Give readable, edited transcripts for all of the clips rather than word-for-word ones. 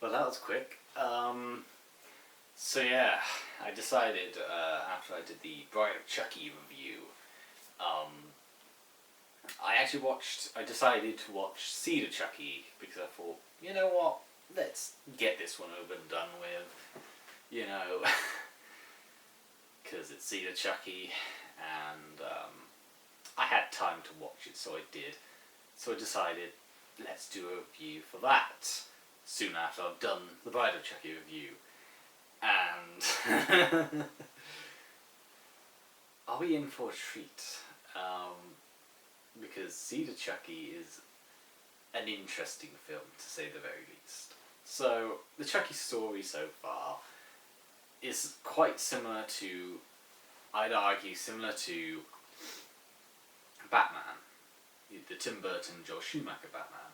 Well, that was quick. So yeah, I decided after I did the Bride of Chucky review, um, I decided to watch Seed of Chucky because I thought, you know what, let's get this one over and done with, you know, because it's Seed of Chucky, and I had time to watch it, so I did. So I decided, let's do a review for that soon after I've done the Bride of Chucky review. And are we in for a treat? Because Seed of Chucky is an interesting film, to say the very least. So, the Chucky story so far is quite similar to, I'd argue, similar to Batman, the Tim Burton, Joel Schumacher Batman,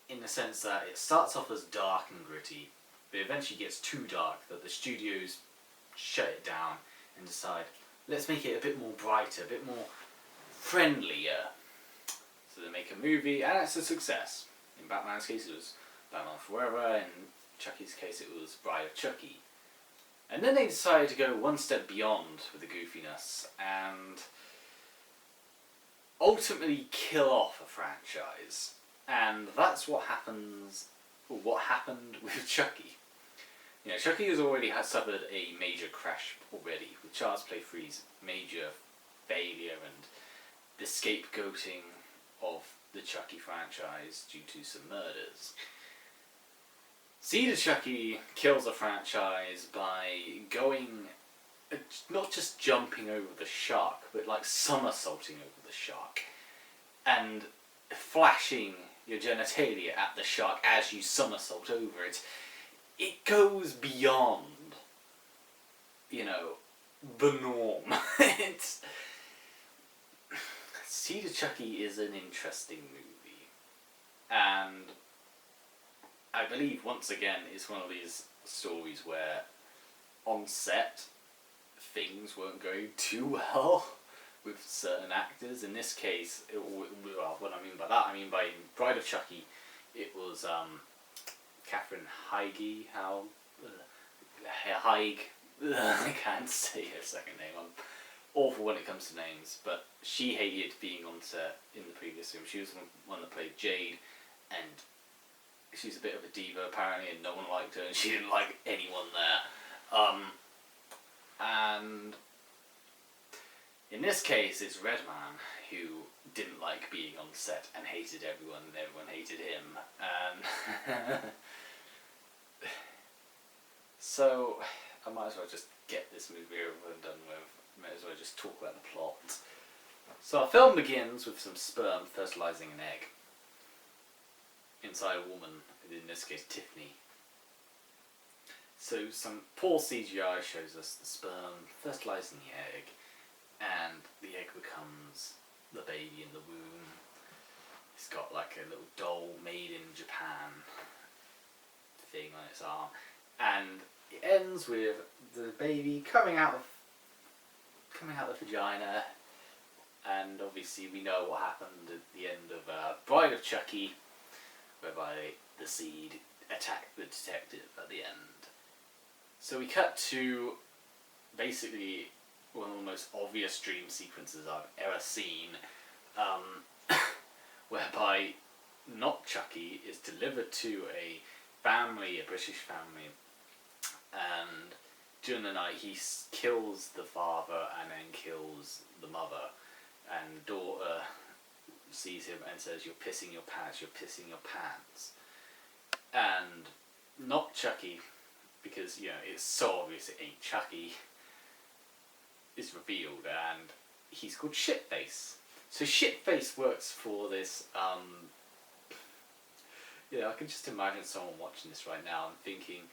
in the sense that it starts off as dark and gritty, but eventually gets too dark that the studios shut it down and decide, let's make it a bit more brighter, a bit more friendlier. So they make a movie, and it's a success. In Batman's case it was Batman Forever, in Chucky's case it was Bride of Chucky. And then they decided to go one step beyond with the goofiness, and ultimately kill off a franchise. And that's what happened with Chucky. You know, Chucky had suffered a major crash already, with Child's Play 3's major failure and the scapegoating of the Chucky franchise due to some murders. Seed of Chucky kills the franchise by not just jumping over the shark, but like somersaulting over the shark and flashing your genitalia at the shark as you somersault over it. It goes beyond, you know, the norm. Seed of Chucky is an interesting movie, and I believe once again it's one of these stories where on set things weren't going too well with certain actors. In this case, what I mean by that, I mean by Bride of Chucky, it was Catherine Heige, Heig. I can't say her second name. I'm awful when it comes to names, but she hated being on set in the previous film. She was the one that played Jade, and she's a bit of a diva apparently, and no one liked her, and she didn't like anyone there. And in this case, it's Redman who didn't like being on set and hated everyone, and everyone hated him. And so I might as well just get this movie over and done with. Might as well just talk about the plot. So our film begins with some sperm fertilizing an egg inside a woman, in this case Tiffany. So some poor CGI shows us the sperm fertilizing the egg, and the egg becomes the baby in the womb. It's got like a little doll made in Japan thing on its arm, and it ends with the baby coming out of the vagina, and obviously we know what happened at the end of Bride of Chucky, whereby the seed attacked the detective at the end. So we cut to basically one of the most obvious dream sequences I've ever seen, whereby not Chucky is delivered to a British family, and during the night he kills the father and then kills the mother, and daughter sees him and says, "You're pissing your pants, you're pissing your pants." And not Chucky, because, you know, it's so obvious it ain't Chucky, is revealed, and he's called Shitface. So Shitface works for this, you know, I can just imagine someone watching this right now and thinking,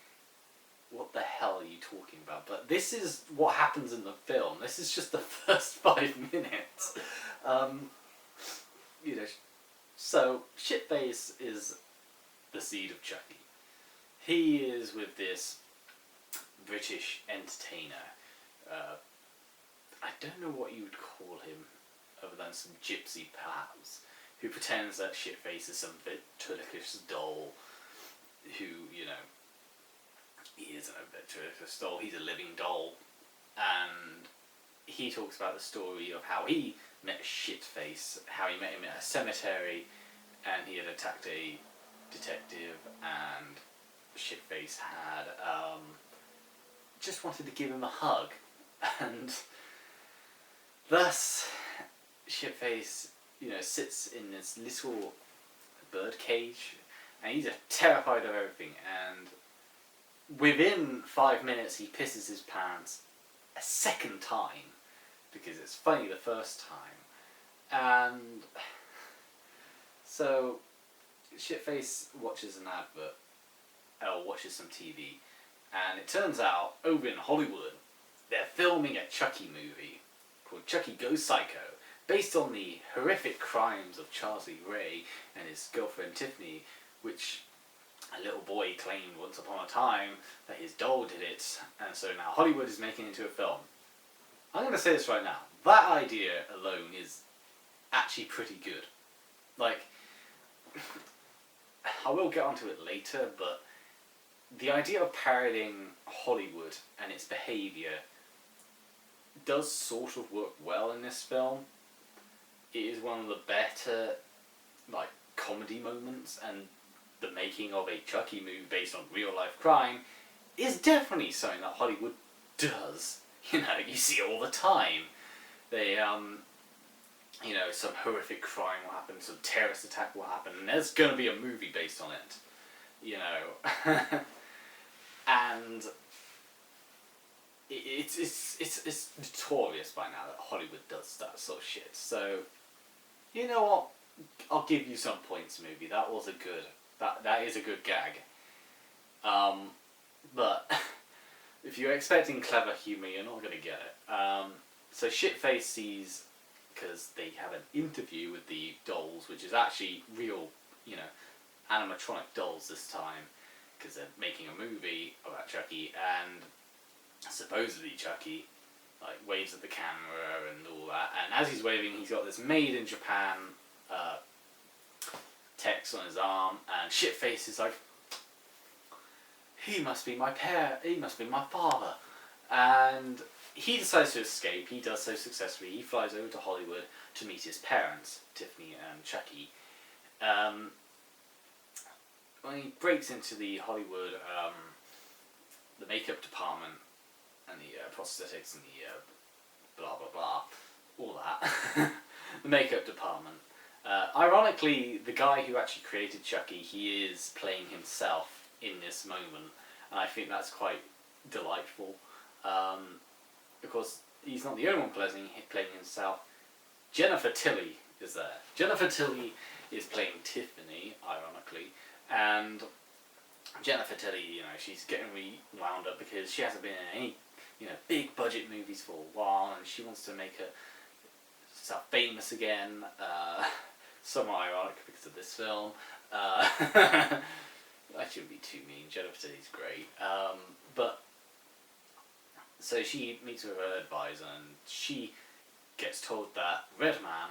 what the hell are you talking about? But this is what happens in the film. This is just the first 5 minutes. You know, so Shitface is the seed of Chucky. He is with this British entertainer. I don't know what you would call him, other than some gypsy perhaps. who pretends that Shitface is some ventriloquist doll who, you know, he isn't a ventriloquist doll, he's a living doll. And he talks about the story of how he met Shitface, how he met him in a cemetery, and he had attacked a detective, and Shitface had just wanted to give him a hug, and thus Shitface, you know, sits in this little bird cage, and he's terrified of everything, and within 5 minutes he pisses his pants a second time, because it's funny the first time. And so Shitface watches an advert, or watches some TV, and it turns out over in Hollywood they're filming a Chucky movie called Chucky Goes Psycho, based on the horrific crimes of Charles Lee Ray and his girlfriend Tiffany, which a little boy claimed once upon a time that his doll did it, and so now Hollywood is making it into a film. I'm going to say this right now, that idea alone is actually pretty good. Like, I will get onto it later, but the idea of parodying Hollywood and its behaviour does sort of work well in this film. It is one of the better, like, comedy moments, and the making of a Chucky movie based on real life crime is definitely something that Hollywood does. You know, you see it all the time. They, you know, some horrific crime will happen, some terrorist attack will happen, and there's going to be a movie based on it. You know, and it's notorious by now that Hollywood does that sort of shit. So, you know what? I'll give you some points, movie. That was a good. That is a good gag. But if you're expecting clever humour, you're not going to get it. So Shitface sees, because they have an interview with the dolls, which is actually real, you know, animatronic dolls this time, because they're making a movie about Chucky, and supposedly Chucky, like, waves at the camera and all that, and as he's waving, he's got this made in Japan text on his arm, and Shitface is like, he must be my father, and he decides to escape. He does so successfully. He flies over to Hollywood to meet his parents, Tiffany and Chucky. When he breaks into the Hollywood, the makeup department, and the prosthetics, and the blah blah blah, all that, the makeup department. Ironically, the guy who actually created Chucky, he is playing himself in this moment, and I think that's quite delightful. Because he's not the only one playing himself. Jennifer Tilly is there. Jennifer Tilly is playing Tiffany, ironically, and Jennifer Tilly, you know, she's getting wound up because she hasn't been in any, you know, big budget movies for a while, and she wants to make herself famous again. Somewhat ironic because of this film. I shouldn't be too mean. Jennifer Tilly's great, but. So she meets with her advisor, and she gets told that Redman,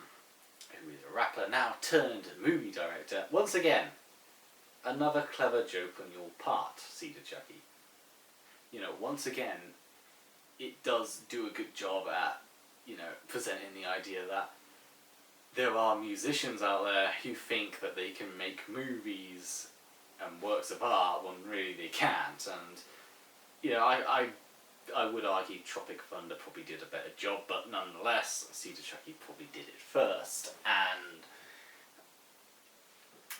who is a rapper, now turned movie director. Once again, another clever joke on your part, Cedar Chucky. You know, once again, it does do a good job at, you know, presenting the idea that there are musicians out there who think that they can make movies and works of art when really they can't. And, you know, I would argue Tropic Thunder probably did a better job, but nonetheless, Cedar Chucky probably did it first. And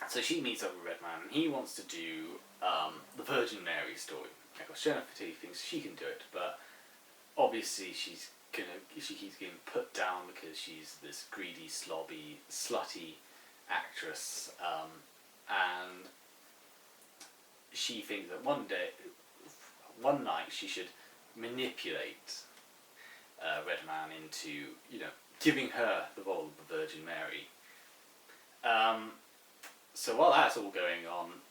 so she meets up with Redman, and he wants to do the Virgin Mary story. Of course, Jennifer Tilly thinks she can do it, but obviously she keeps getting put down because she's this greedy, slobby, slutty actress, and she thinks that one night she should manipulate Redman into, you know, giving her the role of the Virgin Mary. So while that's all going on,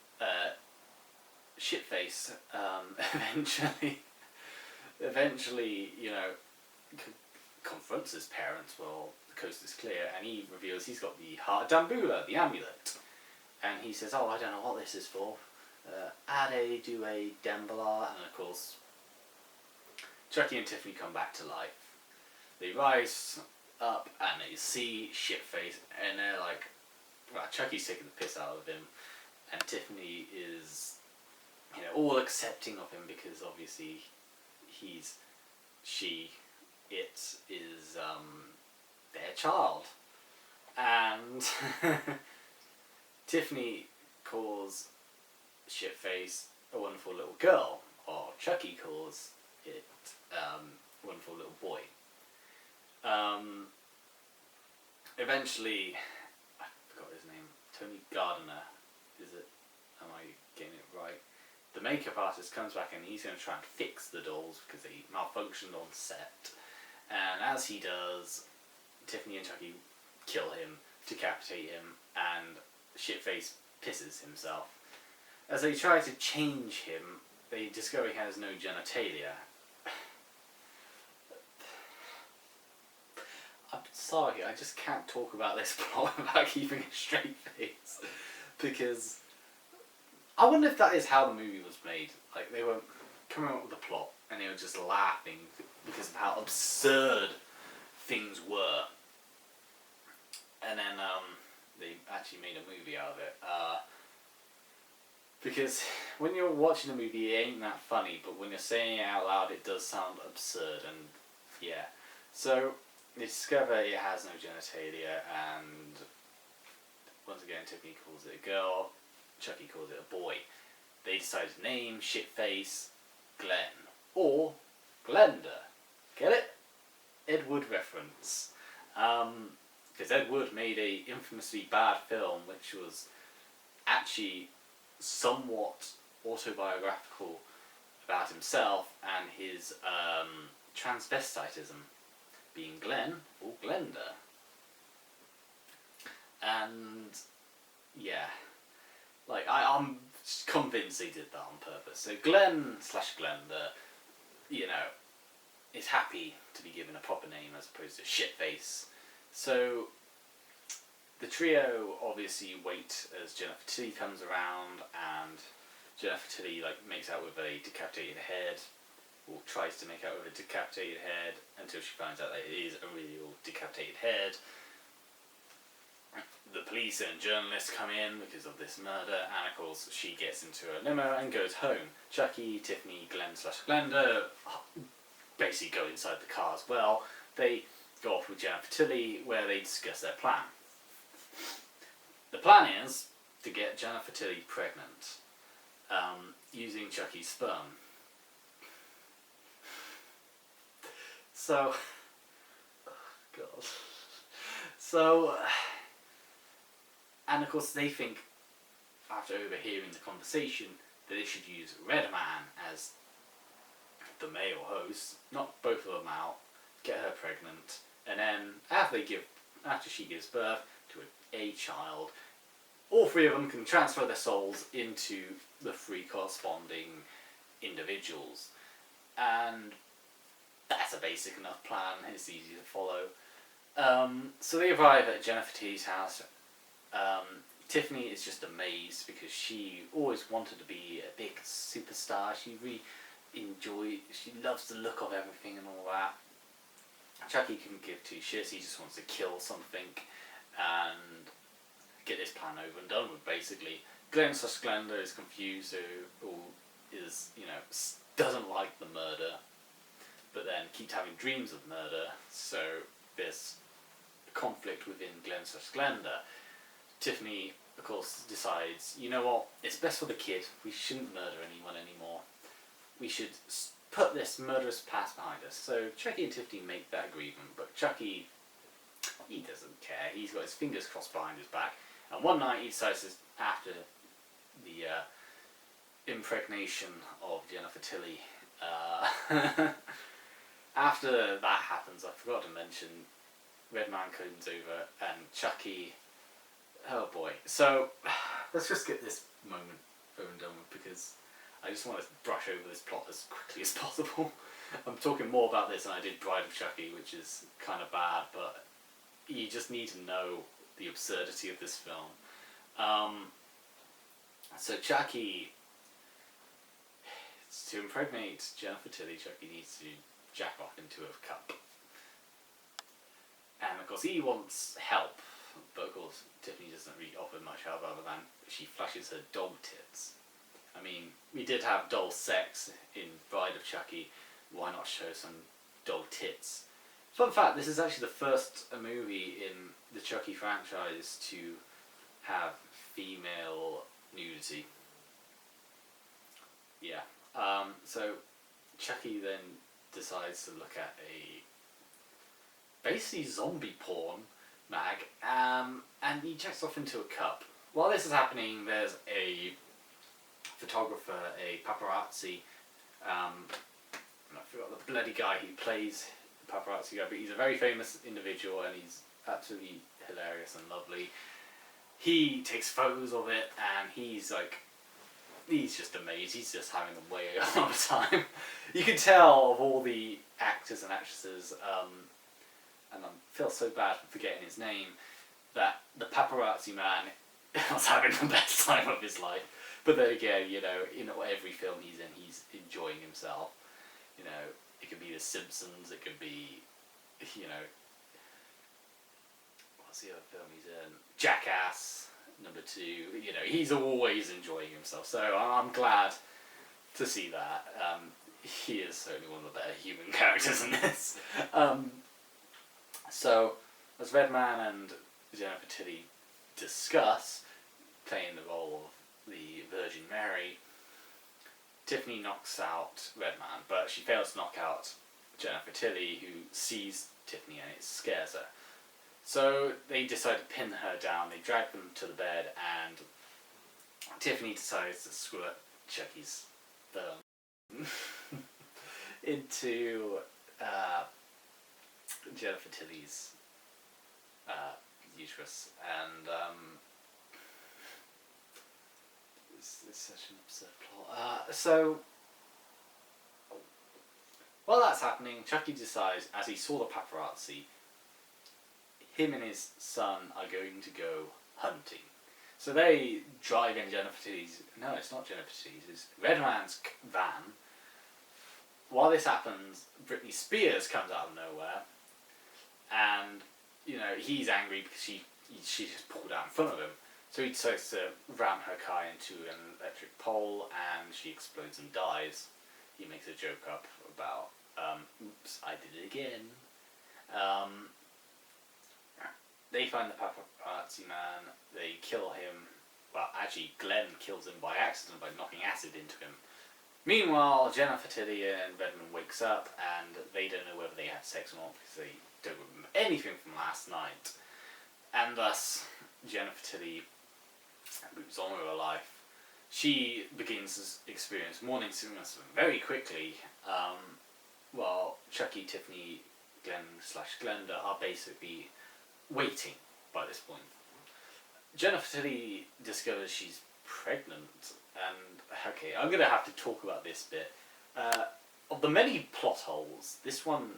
Shitface eventually, you know, confronts his parents. Well, the coast is clear, and he reveals he's got the Heart of Dambula, the amulet. And he says, oh, I don't know what this is for. Ade Due Dambula, and of course, Chucky and Tiffany come back to life. They rise up and they see Shitface, and they're like, well, Chucky's taking the piss out of him, and Tiffany is, all accepting of him because obviously it is their child. And Tiffany calls Shitface a wonderful little girl, or Chucky calls it a wonderful little boy. Eventually, I forgot his name, Tony Gardner, is it? Am I getting it right? The makeup artist comes back and he's going to try and fix the dolls because they malfunctioned on set. And as he does, Tiffany and Chucky kill him, decapitate him, and Shitface pisses himself. As they try to change him, they discover he has no genitalia. I'm sorry, I just can't talk about this plot without keeping a straight face. Because I wonder if that is how the movie was made. Like, they were coming up with the plot and they were just laughing because of how absurd things were. And then they actually made a movie out of it. Because when you're watching a movie, it ain't that funny, but when you're saying it out loud, it does sound absurd. And yeah, so they discover it has no genitalia, and once again, Tiffany calls it a girl, Chucky calls it a boy. They decide to name Shitface Glenn, or Glenda. Get it? Ed Wood reference. Because Ed Wood made a infamously bad film, which was actually somewhat autobiographical about himself and his transvestitism, being Glenn or Glenda. And yeah, like I'm convinced they did that on purpose. So Glenn/Glenda, is happy to be given a proper name as opposed to Shitface. So the trio obviously wait as Jennifer Tilly comes around, and Jennifer Tilly makes out with a decapitated head, or tries to make out with a decapitated head, until she finds out that it is a real decapitated head. The police and journalists come in because of this murder, and of course she gets into a limo and goes home. Chucky, Tiffany, Glenn/Glenda basically go inside the car as well. They go off with Jennifer Tilly, where they discuss their plan. The plan is to get Jennifer Tilly pregnant, using Chucky's sperm. So, oh God. So, and of course they think, after overhearing the conversation, that they should use Redman as the male host, knock both of them out, get her pregnant, and then after she gives birth to a child, all three of them can transfer their souls into the three corresponding individuals. And that's a basic enough plan, it's easy to follow. So they arrive at Jennifer Tilly's house. Tiffany is just amazed because she always wanted to be a big superstar. She loves the look of everything and all that. Chucky couldn't give two shits, he just wants to kill something and get this plan over and done with, basically. Glenn/Glenda is confused, or is, doesn't like the murder, but then keeps having dreams of murder, so there's conflict within Glenn/Glenda. Tiffany, of course, decides, you know what, it's best for the kid, we shouldn't murder anyone anymore. We should put this murderous past behind us. So Chucky and Tiffany make that agreement, but Chucky, he doesn't care. He's got his fingers crossed behind his back. And one night he decides, after the impregnation of Jennifer Tilly, after that happens, I forgot to mention, Redman comes over and Chucky, oh boy. So let's just get this moment over and done with, because I just want to brush over this plot as quickly as possible. I'm talking more about this than I did Bride of Chucky, which is kind of bad, but you just need to know the absurdity of this film. Um, so Chucky, to impregnate Jennifer Tilly, Chucky needs to jack off into a cup. And of course he wants help, but of course Tiffany doesn't really offer much help other than she flashes her doll tits. I mean, we did have doll sex in Bride of Chucky, why not show some doll tits? Fun fact, this is actually the first movie in the Chucky franchise to have female nudity. Yeah. So Chucky then decides to look at a basically zombie porn mag, and he checks off into a cup. While this is happening, there's a photographer, a paparazzi. I forgot the bloody guy who plays the paparazzi guy, but he's a very famous individual and he's absolutely hilarious and lovely. He takes photos of it and he's just amazed. He's just having a way of a time. You can tell of all the actors and actresses, and I feel so bad for forgetting his name, that the paparazzi man was having the best time of his life. But then again, you know, in every film he's in, he's enjoying himself. You know, it could be The Simpsons, it could be, you know, what's the other film he's in? Jackass, #2. You know, he's always enjoying himself. So I'm glad to see that. He is certainly one of the better human characters in this. So, as Redman and Jennifer Tilly discuss playing the role of the Virgin Mary, Tiffany knocks out Redman, but she fails to knock out Jennifer Tilly, who sees Tiffany and it scares her. So they decide to pin her down, they drag them to the bed, and Tiffany decides to squirt Chucky's thumb into Jennifer Tilly's uterus, and it's such an absurd plot. So while that's happening, Chucky decides, as he saw the paparazzi, him and his son are going to go hunting. So they drive in Jennifer Tilly's, no, it's not Jennifer Tilly's, it's Redman's van. While this happens, Britney Spears comes out of nowhere, and, you know, he's angry because she just pulled out in front of him. So he decides to ram her car into an electric pole, and she explodes and dies. He makes a joke up about, oops, I did it again. They find the paparazzi man, they kill him. Well, actually, Glenn kills him by accident by knocking acid into him. Meanwhile, Jennifer Tilly and Redman wakes up, and they don't know whether they had sex or not because they don't remember anything from last night. And thus, Jennifer Tilly moves on with her life. She begins to experience morning sickness very quickly, while Chucky, Tiffany, Glenda are basically waiting by this point. Jennifer Tilly discovers she's pregnant, and okay, I'm going to have to talk about this bit. Of the many plot holes, this one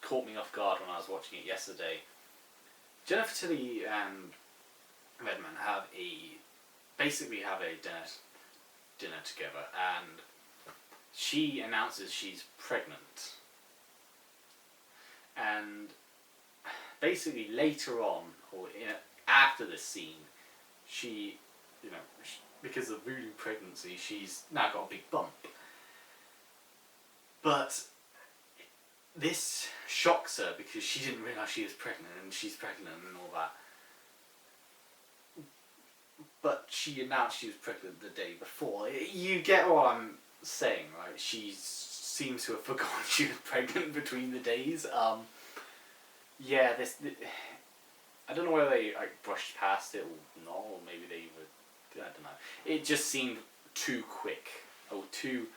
caught me off guard when I was watching it yesterday. Jennifer Tilly and Redman basically have a dinner together, and she announces she's pregnant. And basically later on, or after this scene, she, you know, because of voodoo pregnancy, she's now got a big bump. But this shocks her because she didn't realise she was pregnant, and she's pregnant and all that. But she announced she was pregnant the day before. You get what I'm saying, right? She seems to have forgotten she was pregnant between the days. Yeah, I don't know whether they brushed past it or not, or maybe they were, I don't know. It just seemed too quick, or too,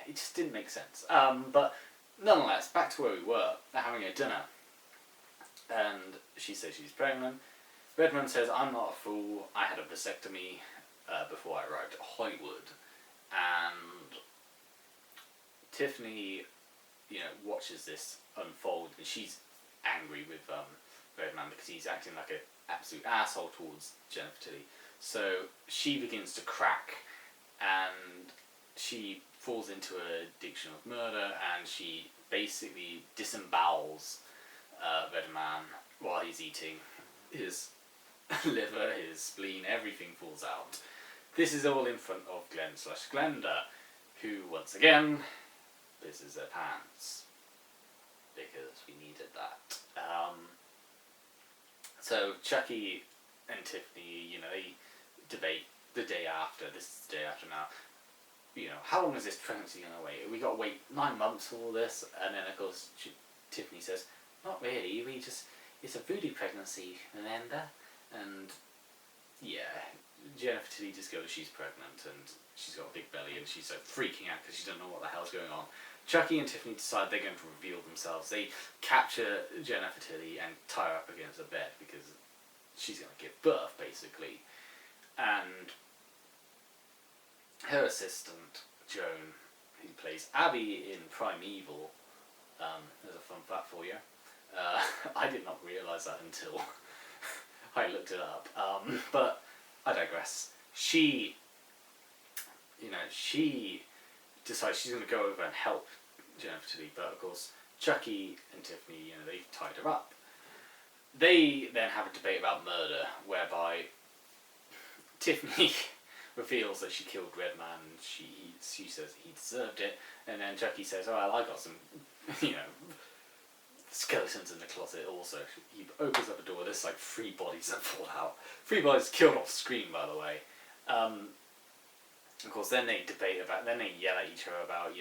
it just didn't make sense. But nonetheless, back to where we were, they're having a dinner, and she says she's pregnant. Redman says, I'm not a fool, I had a vasectomy before I arrived at Hollywood, and Tiffany, you know, watches this unfold, and she's angry with Redman because he's acting like an absolute asshole towards Jennifer Tilly. So she begins to crack, and she falls into an addiction of murder, and she basically disembowels Redman while he's eating. His liver, his spleen, everything falls out. This is all in front of Glenn/Glenda, who once again pisses their pants because we needed that. So Chucky and Tiffany, they debate the day after. This is the day after now. How long is this pregnancy going to wait? We got to wait 9 months for all this, and then of course Tiffany says, "Not really. It's a voodoo pregnancy, remember?" And yeah, Jennifer Tilly discovers she's pregnant, and she's got a big belly, and she's like freaking out because she doesn't know what the hell's going on. Chucky and Tiffany decide they're going to reveal themselves. They capture Jennifer Tilly and tie her up against a bed because she's going to give birth, basically. And her assistant, Joan, who plays Abby in Primeval, there's a fun fact for you. I did not realise that until I looked it up. But I digress. She decides she's going to go over and help Jennifer Tilly, but of course Chucky and Tiffany, they've tied her up. They then have a debate about murder, whereby Tiffany reveals that she killed Redman, and she says he deserved it, and then Chucky says, "Oh, well, I got some, skeletons in the closet also." He opens up a door, there's like 3 bodies that fall out. 3 bodies killed off screen, by the way. Of course, then they yell at each other about,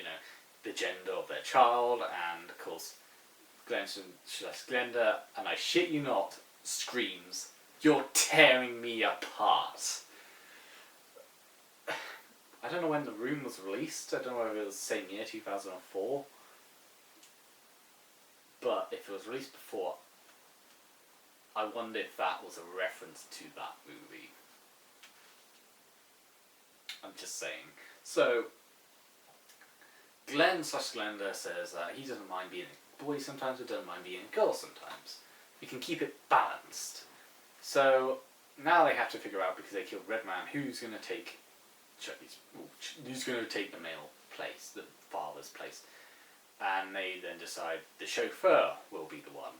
the gender of their child, and of course, Glenda, and I shit you not, screams, "You're tearing me apart." I don't know when The Room was released. I don't know if it was the same year, 2004. But if it was released before, I wonder if that was a reference to that movie. I'm just saying. So, Glenn/Glenda says that he doesn't mind being a boy sometimes, but doesn't mind being a girl sometimes. We can keep it balanced. So, now they have to figure out, because they killed Redman, who's going to take who's going to take the male place, the father's place. And they then decide the chauffeur will be the one.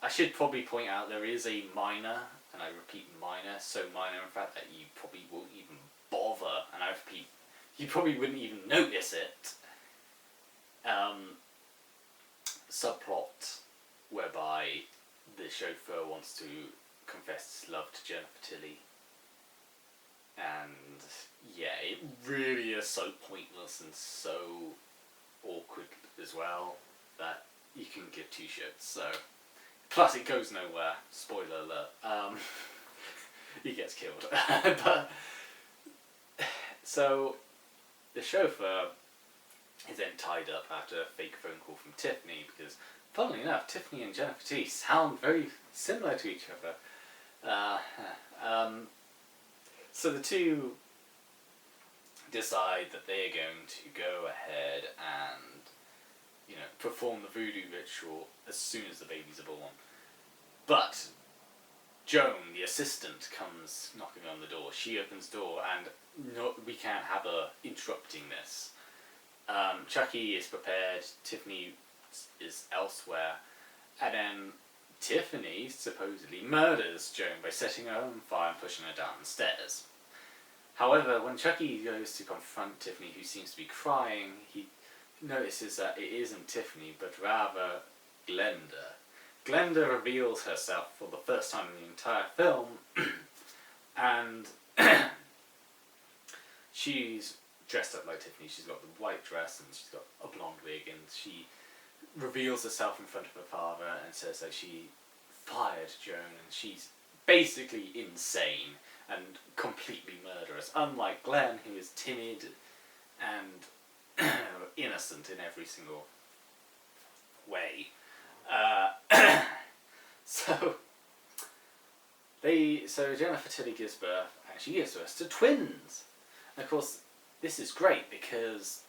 I should probably point out there is a minor, and I repeat minor, so minor in fact that you probably won't even bother, and I repeat, you probably wouldn't even notice it. Subplot whereby the chauffeur wants to confess his love to Jennifer Tilly. And yeah, it really is so pointless and so awkward as well that you can give 2 shits. So, plus it goes nowhere. Spoiler alert. He gets killed. But so the chauffeur is then tied up after a fake phone call from Tiffany, because funnily enough, Tiffany and Jennifer T sound very similar to each other. So the two decide that they are going to go ahead and, perform the voodoo ritual as soon as the babies are born. But Joan, the assistant, comes knocking on the door. She opens the door, and we can't have her interrupting this. Chucky is prepared, Tiffany is elsewhere, and then Tiffany supposedly murders Joan by setting her on fire and pushing her down the stairs. However, when Chucky goes to confront Tiffany, who seems to be crying, he notices that it isn't Tiffany, but rather Glenda. Glenda reveals herself for the first time in the entire film, and she's dressed up like Tiffany. She's got the white dress and she's got a blonde wig, and she reveals herself in front of her father and says that she fired Joan, and she's basically insane and completely murderous, unlike Glenn, who is timid and innocent in every single way. So Jennifer Tilly gives birth, and she gives birth to twins. And of course, this is great because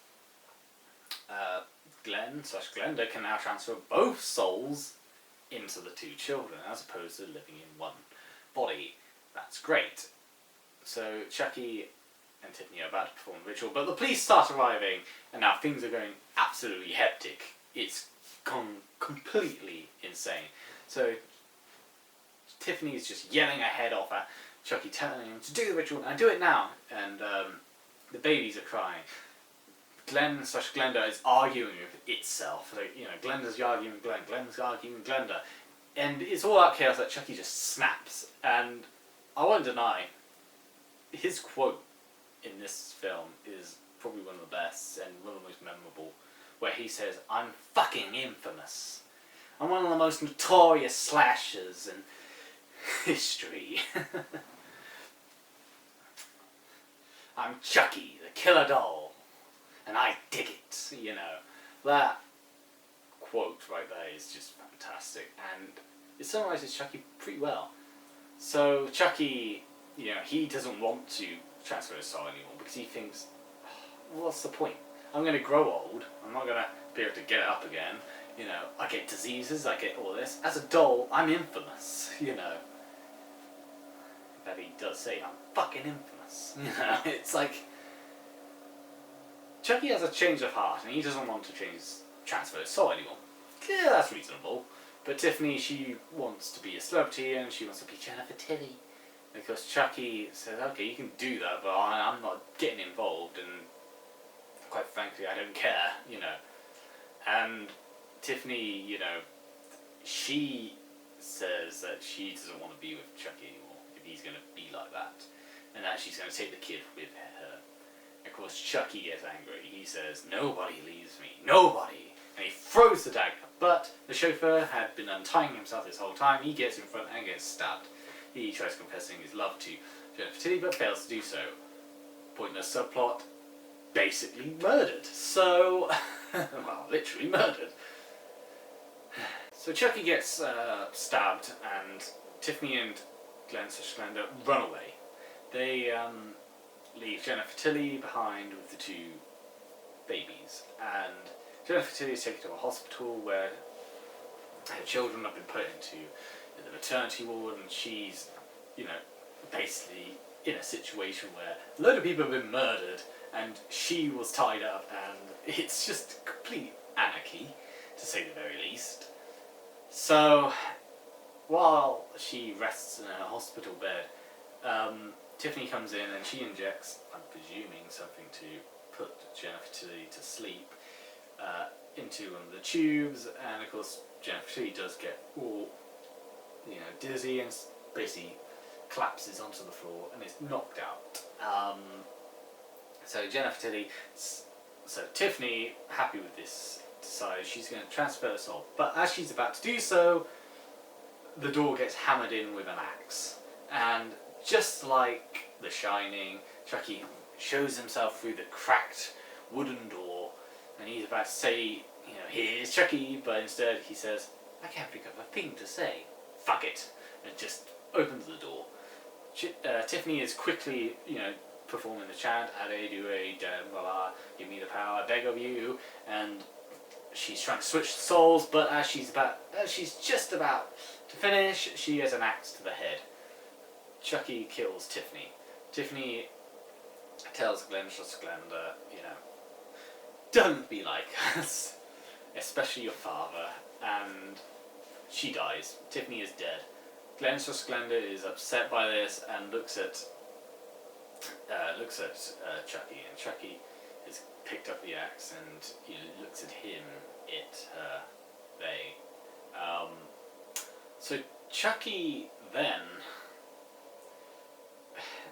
Glenn/Glenda can now transfer both souls into the two children, as opposed to living in one body. That's great. So Chucky and Tiffany are about to perform the ritual, but the police start arriving, and now things are going absolutely hectic. It's gone completely insane. So Tiffany's just yelling her head off at Chucky, telling him to do the ritual, and do it now. And the babies are crying. Glenn/Glenda is arguing with itself. Like, Glenda's arguing with Glenn, Glenn's arguing with Glenda. And it's all out chaos that Chucky just snaps. And I won't deny, his quote in this film is probably one of the best and one of the most memorable, where he says, "I'm fucking infamous. I'm one of the most notorious slashers in history. I'm Chucky, the killer doll, and I dig it." That quote right there is just fantastic, and it summarizes Chucky pretty well. So Chucky, he doesn't want to transfer his soul anymore because he thinks, what's the point? I'm going to grow old, I'm not going to be able to get up again, I get diseases, I get all this. As a doll, I'm infamous, That he does say, I'm fucking infamous, It's like, Chucky has a change of heart, and he doesn't want to transfer his soul anymore. Yeah, that's reasonable. But Tiffany, she wants to be a celebrity, and she wants to be Jennifer Tilly. Because Chucky says, okay, you can do that, but I'm not getting involved, and quite frankly, I don't care, And Tiffany, she says that she doesn't want to be with Chucky anymore, if he's going to be like that. And that she's going to take the kid with her. Of course, Chucky gets angry. He says, "Nobody leaves me, nobody." And he throws the dagger. But the chauffeur had been untying himself this whole time. He gets in front and gets stabbed. He tries confessing his love to Jennifer Tilly, but fails to do so. Pointless subplot. Basically murdered. So, well, literally murdered. So Chucky gets stabbed, and Tiffany and Glenn/Glenda run away. They leave Jennifer Tilly behind with the two babies, and Jennifer Tilly is taken to a hospital where her children have been put into the maternity ward, and she's, basically in a situation where a load of people have been murdered, and she was tied up, and it's just complete anarchy, to say the very least. So, while she rests in a hospital bed, Tiffany comes in and she injects, I'm presuming, something to put Jennifer Tilly to sleep, into one of the tubes, and of course Jennifer Tilly does get all, dizzy and basically collapses onto the floor and is knocked out. So Tiffany, happy with this, decides she's going to transfer the soul. But as she's about to do so, the door gets hammered in with an axe. And just like The Shining, Chucky shows himself through the cracked wooden door, and he's about to say, "Here's Chucky," but instead he says, "I can't think of a thing to say. Fuck it," and just opens the door. Tiffany is quickly, performing the chant, "Ade, due, voila, give me the power, I beg of you," and she's trying to switch souls, but as she's just about to finish, she has an axe to the head. Chucky kills Tiffany. Tiffany tells Glenda, "Don't be like us, especially your father," and she dies. Tiffany is dead. Glenda is upset by this and looks at Chucky, and Chucky has picked up the axe and looks at him, it, her, they. So Chucky then,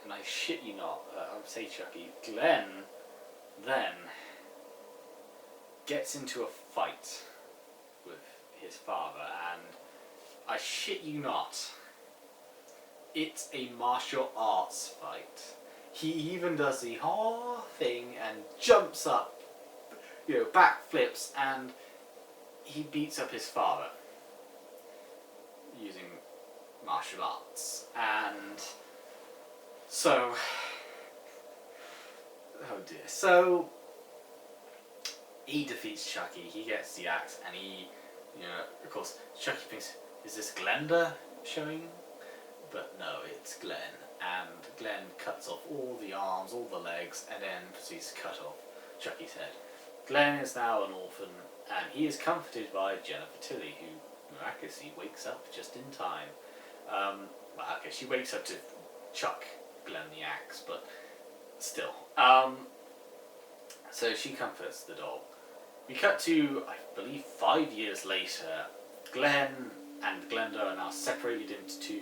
and I shit you not, I would say Chucky, Glenn then gets into a fight with his father, and I shit you not, it's a martial arts fight. He even does the whole thing and jumps up, backflips, and he beats up his father using martial arts. And oh dear. So He defeats Chucky, he gets the axe, and he, of course, Chucky thinks, is this Glenda showing? But no, it's Glenn. And Glenn cuts off all the arms, all the legs, and then proceeds to cut off Chucky's head. Glenn is now an orphan, and he is comforted by Jennifer Tilly, who miraculously wakes up just in time. She wakes up to chuck Glenn the axe, but still. So she comforts the doll. We cut to, I believe, 5 years later. Glenn and Glenda are now separated into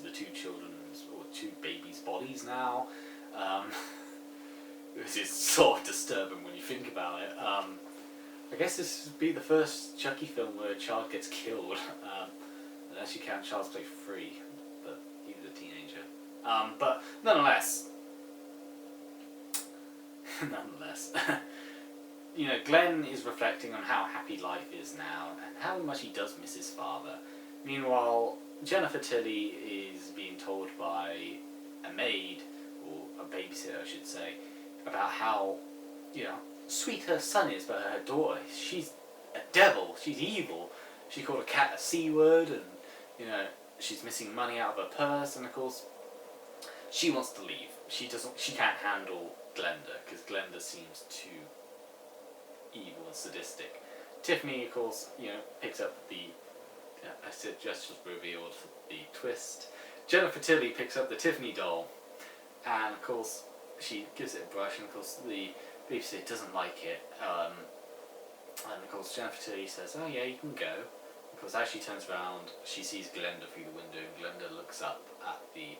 the two children's, or two babies' bodies now. Which is sort of disturbing when you think about it. I guess this would be the first Chucky film where a child gets killed. Unless you count Child's Play 3, but he was a teenager. But nonetheless, Glenn is reflecting on how happy life is now and how much he does miss his father. Meanwhile, Jennifer Tilly is being told by a maid, or a babysitter I should say, about how, sweet her son is, but her daughter, she's a devil, she's evil. She called a cat a C word, and, she's missing money out of her purse, and of course, she wants to leave. She can't handle Glenda, because Glenda seems too evil and sadistic. Tiffany, of course, picks up I just revealed the twist. Jennifer Tilly picks up the Tiffany doll, and of course, she gives it a brush, and of course, the babysitter doesn't like it. And of course, Jennifer Tilly says, "Oh yeah, you can go." Of course, as she turns around, she sees Glenda through the window, and Glenda looks up at the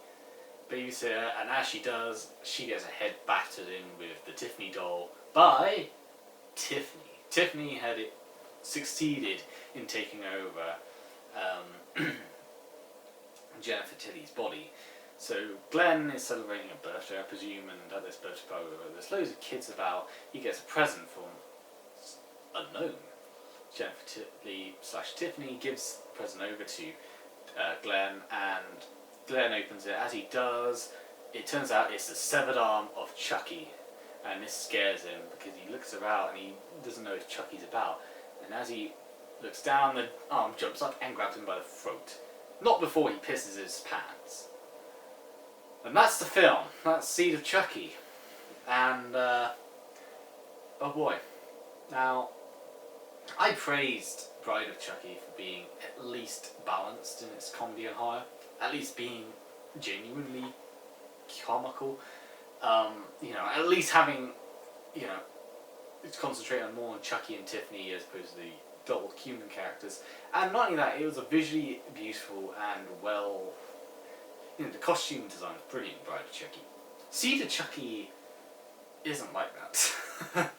babysitter, and as she does, she gets her head battered in with the Tiffany doll by Tiffany. Tiffany had succeeded in taking over Jennifer Tilly's body. So Glenn is celebrating a birthday, I presume, and at this birthday party, there's loads of kids about. He gets a present from unknown. Jennifer Tilly / Tiffany gives the present over to Glenn, and Glenn opens it. As he does, it turns out it's the severed arm of Chucky, and this scares him because he looks around and he doesn't know if Chucky's about. And as he looks down, the arm jumps up and grabs him by the throat. Not before he pisses his pants. And that's the film. That's Seed of Chucky. And, oh boy. Now, I praised Bride of Chucky for being at least balanced in its comedy and horror. At least being genuinely comical. At least having, it's concentrating more on Chucky and Tiffany as opposed to the double human characters. And not only that, it was a visually beautiful and the costume design is brilliant, Bride of Chucky. Seed of Chucky isn't like that.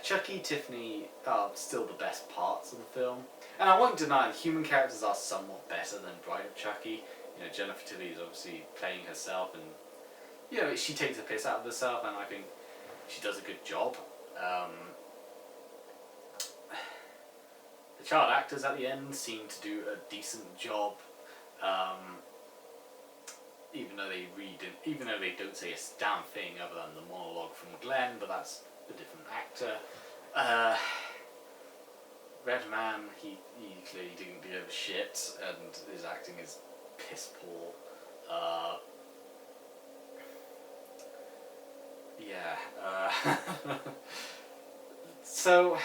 Chucky, Tiffany are still the best parts of the film. And I won't deny the human characters are somewhat better than Bride of Chucky. Jennifer Tilly is obviously playing herself, and she takes the piss out of herself, and I think she does a good job. The child actors at the end seem to do a decent job, even though they don't say a damn thing other than the monologue from Glenn, but that's a different actor. Redman, he clearly didn't give a shit, and his acting is piss poor. So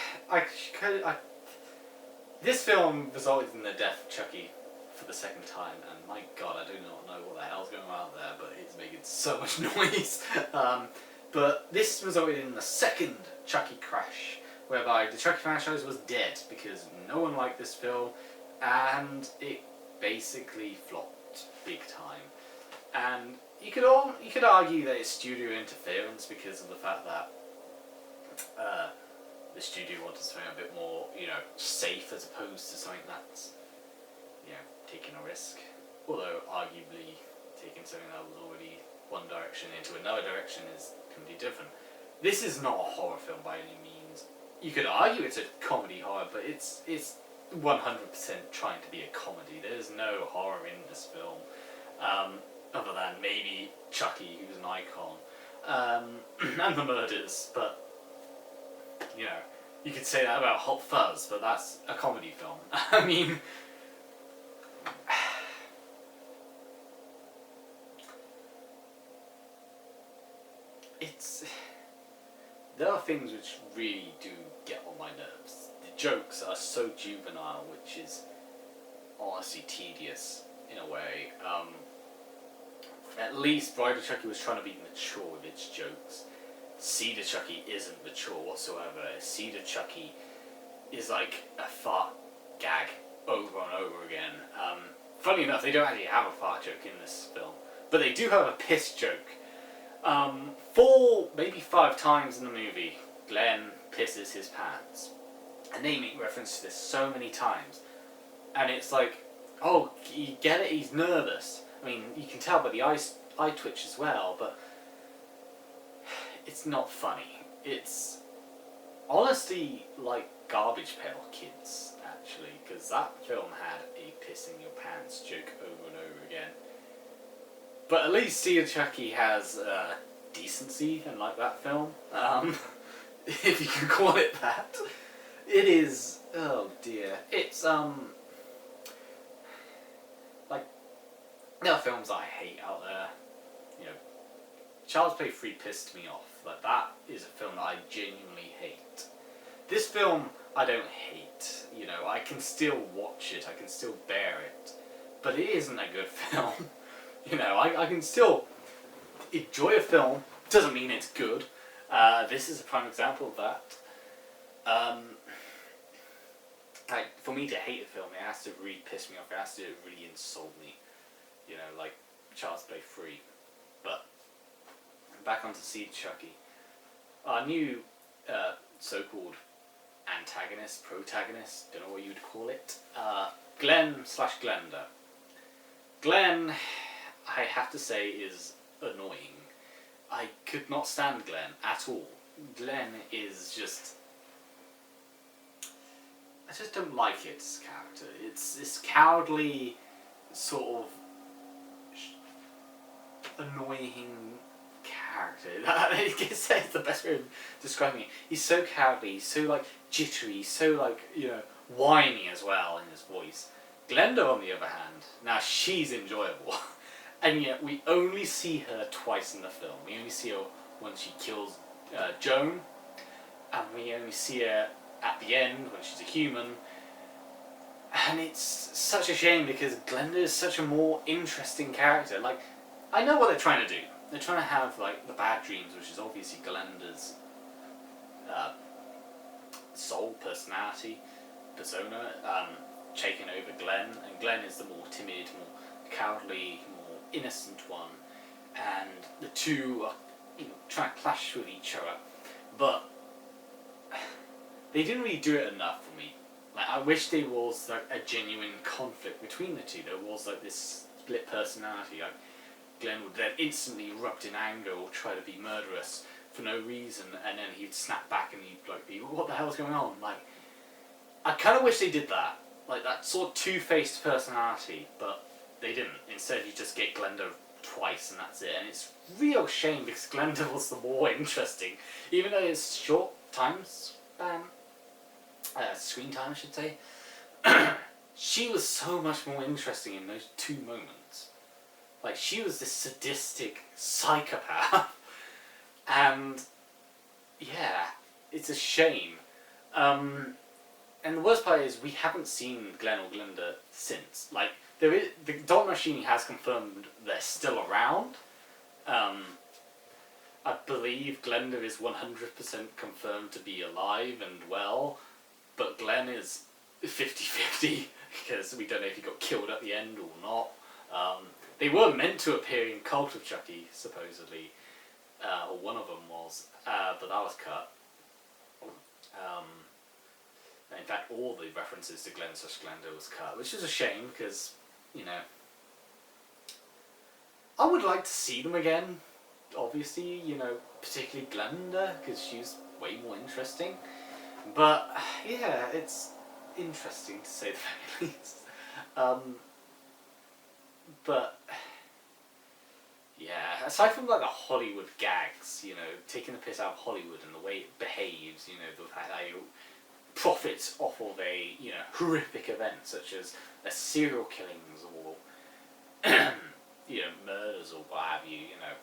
this film resulted in the death of Chucky for the second time, and my god, I do not know what the hell's going on out there, but it's making so much noise. But this resulted in the second Chucky crash, whereby the Chucky franchise was dead because no one liked this film, and it basically flopped big time. And you could argue that it's studio interference because of the fact that the studio wanted something a bit more, safe as opposed to something that's, taking a risk. Although arguably taking something that was already one direction into another direction is completely different. This is not a horror film by any means. You could argue it's a comedy horror, but it's 100% trying to be a comedy. There's no horror in this film, other than maybe Chucky, who's an icon. and the murders, but you know, you could say that about Hot Fuzz, but that's a comedy film. I mean, there are things which really do get on my nerves. The jokes are so juvenile, which is honestly tedious in a way. At least Bride of Chucky was trying to be mature with its jokes. Seed of Chucky isn't mature whatsoever. Seed of Chucky is like a fart gag over and over again. Funny enough, they don't actually have a fart joke in this film, but they do have a piss joke. 4, maybe 5 times in the movie, Glenn pisses his pants. And they make reference to this so many times. And it's like, oh, you get it? He's nervous. I mean, you can tell by the eye twitch as well, but it's not funny. It's honestly like Garbage Pail Kids, actually, because that film had a piss in your pants joke over and over again. But at least Seed of Chucky has decency, unlike that film. If you can call it that. It is, oh dear. It's, like, there are films I hate out there. You know, Child's Play 3 pissed me off. Like, that is a film that I genuinely hate. This film, I don't hate. You know, I can still watch it, I can still bear it. But it isn't a good film. You know, I can still enjoy a film, doesn't mean it's good. This is a prime example of that. Like, for me to hate a film, it has to really piss me off, it has to really insult me. You know, like Child's Play 3. But, back onto Seed Chucky. Our new so-called antagonist, protagonist, don't know what you'd call it, Glenn/Glenda. Glenn, I have to say, is annoying. I could not stand Glenn at all. Glenn is just... I just don't like its character. It's this cowardly, sort of annoying character. I guess that's the best way of describing it. He's so cowardly, he's so like jittery, so like, you know, whiny as well in his voice. Glenda, on the other hand, now she's enjoyable. And yet we only see her twice in the film. We only see her when she kills Joan, and we only see her at the end when she's a human. And it's such a shame because Glenda is such a more interesting character. Like, I know what they're trying to do. They're trying to have like the bad dreams, which is obviously Glenda's soul, personality, persona, taking over Glenn, and Glenn is the more timid, more cowardly, more innocent one, and the two are, you know, trying to clash with each other, but they didn't really do it enough for me. Like, I wish there was like a genuine conflict between the two. There was like this split personality. Like, Glenn would then instantly erupt in anger or try to be murderous for no reason, and then he'd snap back and he'd like be, what the hell's going on? Like, I kind of wish they did that. Like, that sort of two-faced personality, but they didn't. Instead, you just get Glenda twice and that's it. And it's a real shame because Glenda was the more interesting. Even though it's short time span, screen time I should say, she was so much more interesting in those 2 moments. Like, she was this sadistic psychopath. And, yeah, it's a shame. And the worst part is we haven't seen Glenn or Glenda since. Like, there is, the Dot Machine has confirmed they're still around. I believe Glenda is 100% confirmed to be alive and well, but Glenn is 50-50 because we don't know if he got killed at the end or not. They were meant to appear in Cult of Chucky, supposedly, or one of them was, but that was cut. In fact, all the references to Glenn/Glenda was cut, which is a shame because, you know, I would like to see them again, obviously, you know, particularly Glenda, because she's way more interesting. But, yeah, it's interesting to say the very least. But, yeah, aside from like the Hollywood gags, you know, taking the piss out of Hollywood and the way it behaves, you know, the fact that it profits off of a, you know, horrific event such as a serial killings or you know, murders or what have you, you know.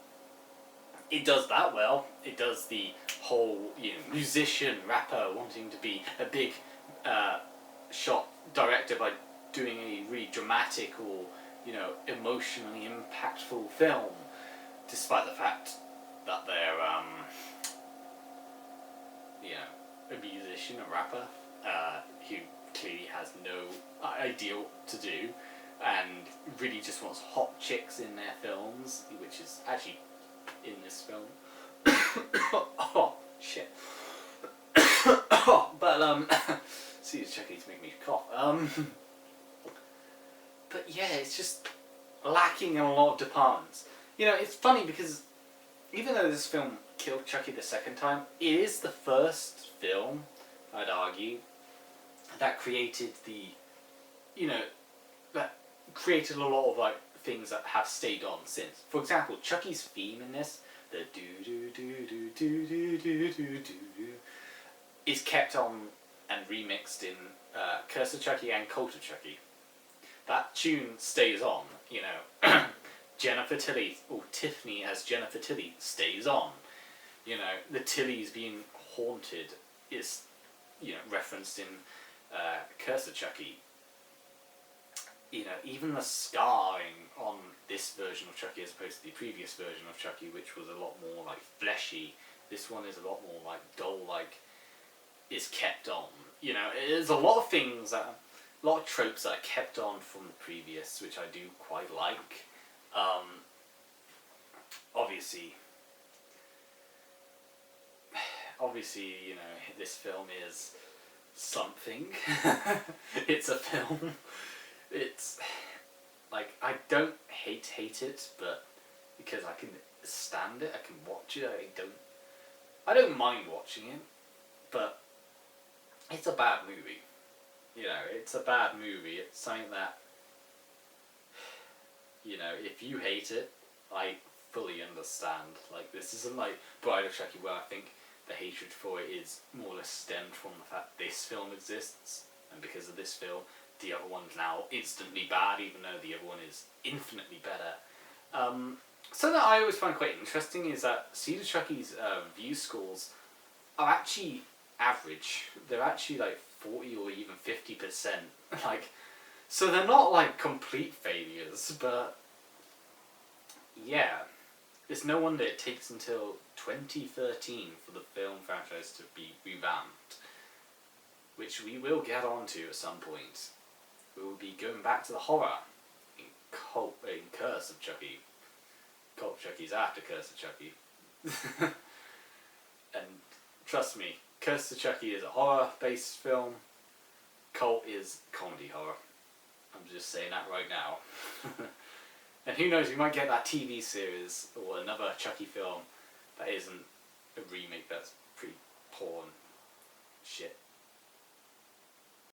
It does that well. It does the whole, you know, musician, rapper wanting to be a big shot director by doing a really dramatic or, you know, emotionally impactful film, despite the fact that they're, you know, a musician, a rapper, who clearly has no idea what to do, and really just wants hot chicks in their films, which is actually in this film. Oh, shit. But, see, it's Chucky to make me cough. But yeah, it's just lacking in a lot of departments. You know, it's funny because even though this film killed Chucky the second time, it is the first film, I'd argue, that created the, you know, that created a lot of like things that have stayed on since. For example, Chucky's theme in this, the do do do do do do do do do, is kept on and remixed in Curse of Chucky and Cult of Chucky. That tune stays on, you know. Jennifer Tilly, or Tiffany as Jennifer Tilly, stays on. You know, the Tillys being haunted is, you know, referenced in Curse of Chucky. You know, even the scarring on this version of Chucky as opposed to the previous version of Chucky, which was a lot more like fleshy, this one is a lot more like doll-like, is kept on. You know, there's a lot of things, a lot of tropes that are kept on from the previous, which I do quite like. Obviously, you know, this film is something. It's a film. It's like, I don't hate it, but because I can stand it, I can watch it. I don't mind watching it, but it's a bad movie. You know, it's a bad movie. It's something that, you know, if you hate it, I fully understand. Like, this isn't like Bride of Chucky, where I think the hatred for it is more or less stemmed from the fact this film exists, and because of this film, the other one's now instantly bad, even though the other one is infinitely better. Something that I always find quite interesting is that Seed of Chucky's view scores are actually average. They're actually like 40 or even 50%. Like, so they're not like complete failures, but yeah, it's no wonder it takes until 2013 for the film franchise to be revamped, which we will get onto at some point. We will be going back to the horror in Curse of Chucky. Cult of Chucky's after Curse of Chucky. And trust me, Curse of Chucky is a horror-based film. Cult is comedy horror. I'm just saying that right now. And who knows, we might get that TV series or another Chucky film that isn't a remake that's pretty poor and shit.